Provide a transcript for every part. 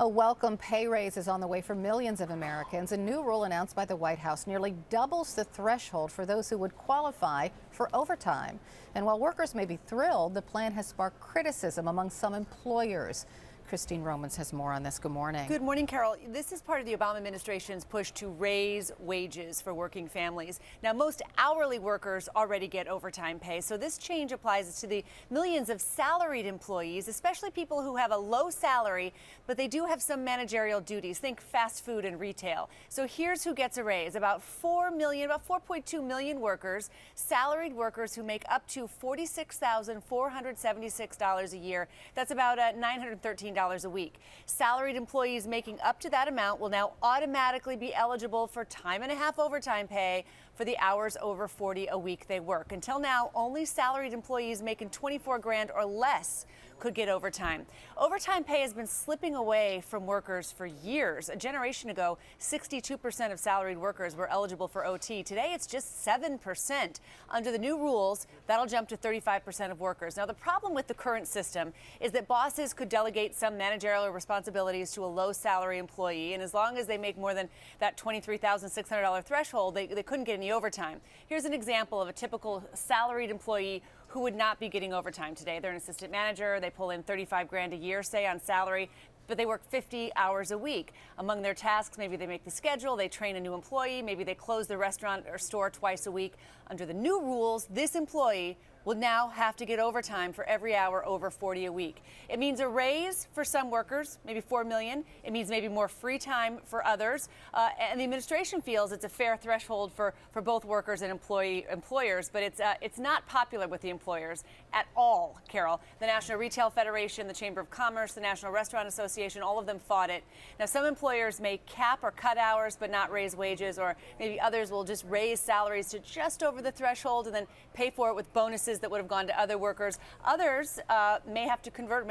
A welcome pay raise is on the way for millions of Americans. A new rule announced by the White House nearly doubles the threshold for those who would qualify for overtime. And while workers may be thrilled, the plan has sparked criticism among some employers. Christine Romans has more on this. Good morning. Good morning, Carol. This is part of the Obama administration's push to raise wages for working families. Now, most hourly workers already get overtime pay, so this change applies to the millions of salaried employees, especially people who have a low salary, but they do have some managerial duties. Think fast food and retail. So here's who gets a raise. About 4.2 million workers, salaried workers who make up to $46,476 a year. That's about $913 a week. Salaried employees making up to that amount will now automatically be eligible for time and a half overtime pay for the hours over 40 a week they work. Until now, only salaried employees making 24 grand or less could get overtime. Overtime pay has been slipping away from workers for years. A generation ago, 62% of salaried workers were eligible for OT. Today, it's just 7%. Under the new rules, that'll jump to 35% of workers. Now, the problem with the current system is that bosses could delegate some managerial responsibilities to a low salary employee, and as long as they make more than that $23,600 threshold, they couldn't get any overtime. Here's an example of a typical salaried employee who would not be getting overtime today. They're an assistant manager. They pull in 35 grand a year, say, on salary, but they work 50 hours a week. Among their tasks, maybe they make the schedule, they train a new employee, maybe they close the restaurant or store twice a week. Under the new rules, this employee will now have to get overtime for every hour over 40 a week. It means a raise for some workers, maybe 4 million. It means maybe more free time for others. And the administration feels it's a fair threshold for both workers and employers, but it's not popular with the employers at all, Carol. The National Retail Federation, the Chamber of Commerce, the National Restaurant Association, all of them fought it. Now, some employers may cap or cut hours but not raise wages, or maybe others will just raise salaries to just over the threshold and then pay for it with bonuses that would have gone to other workers. Others may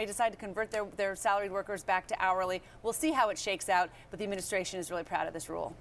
decide to convert their salaried workers back to hourly. We'll see how it shakes out, but the administration is really proud of this rule.